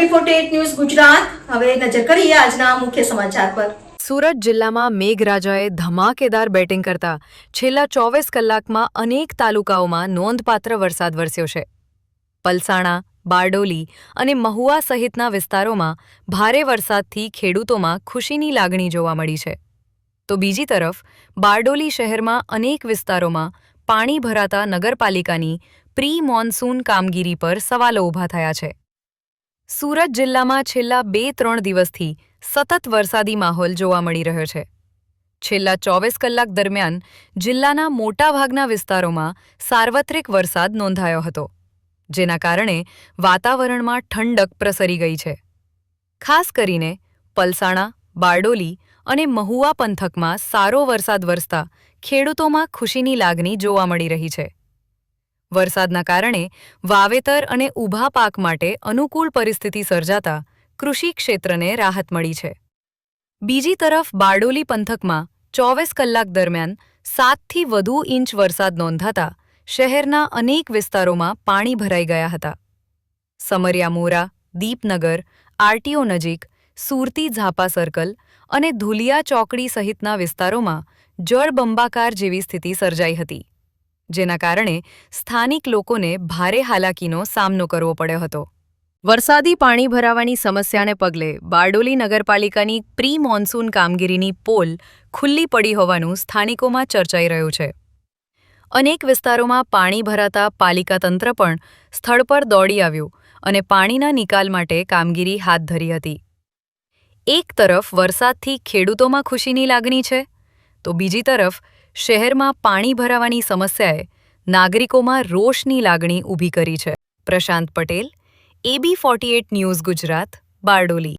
ABI48 news Gujarat હવે નજર કરીએ આજના મુખ્ય સમાચાર પર। સુરત જિલ્લામાં મેઘરાજાએ ધમાકેદાર બેટિંગ કરતા છેલ્લા 24 કલાકમાં અનેક તાલુકાઓમાં નોંધપાત્ર વરસાદ વરસ્યો છે। પલસાણા, બારડોલી અને મહુવા સહિતના વિસ્તારોમાં ભારે વરસાદથી ખેડૂતોમાં ખુશીની લાગણી જોવા મળી છે, તો બીજી તરફ બારડોલી શહેરમાં અનેક વિસ્તારોમાં પાણી ભરાતા નગરપાલિકાની પ્રી મોન્સૂન કામગીરી પર સવાલો ઊભા થયા છે। સુરત જિલ્લામાં છેલ્લા 2-3 દિવસથી સતત વરસાદી માહોલ જોવા મળી રહ્યો છે। છેલ્લા 24 કલાક દરમિયાન જિલ્લાના મોટાભાગના વિસ્તારોમાં સાર્વત્રિક વરસાદ નોંધાયો હતો, જેના કારણે વાતાવરણમાં ઠંડક પ્રસરી ગઈ છે। ખાસ કરીને પલસાણા, બારડોલી અને મહુવા પંથકમાં સારો વરસાદ વરસતા ખેડૂતોમાં ખુશીની લાગણી જોવા મળી રહી છે। વરસાદના કારણે વાવેતર અને ઊભા પાક માટે અનુકૂળ પરિસ્થિતિ સર્જાતા કૃષિ ક્ષેત્રને રાહત મળી છે। બીજી તરફ બારડોલી પંથકમાં 24 કલાક દરમિયાન 7થી વધુ ઇંચ વરસાદ નોંધાતા શહેરના અનેક વિસ્તારોમાં પાણી ભરાઈ ગયા હતા। સમરિયા મોરા, દીપનગર, આરટીઓ નજીક, સુરતી ઝાપા સર્કલ અને ધુલિયા ચોકડી સહિતના વિસ્તારોમાં જળબંબાકાર જેવી સ્થિતિ સર્જાઈ હતી, જેના કારણે સ્થાનિક લોકોને ભારે હાલાકીનો સામનો કરવો પડ્યો હતો। વરસાદી પાણી ભરાવાની સમસ્યાને પગલે બારડોલી નગરપાલિકાની પ્રી મોન્સૂન કામગીરીની પોલ ખુલ્લી પડી હોવાનું સ્થાનિકોમાં ચર્ચાઈ રહ્યું છે। અનેક વિસ્તારોમાં પાણી ભરાતા પાલિકા તંત્ર પણ સ્થળ પર દોડી આવ્યું અને પાણીના નિકાલ માટે કામગીરી હાથ ધરી હતી। એક તરફ વરસાદથી ખેડૂતોમાં ખુશીની લાગણી છે, તો બીજી તરફ શહેરમાં પાણી ભરાવાની સમસ્યાએ નાગરિકોમાં રોષની લાગણી ઊભી કરી છે। પ્રશાંત પટેલ, ABI48 ન્યૂઝ ગુજરાત, બારડોલી।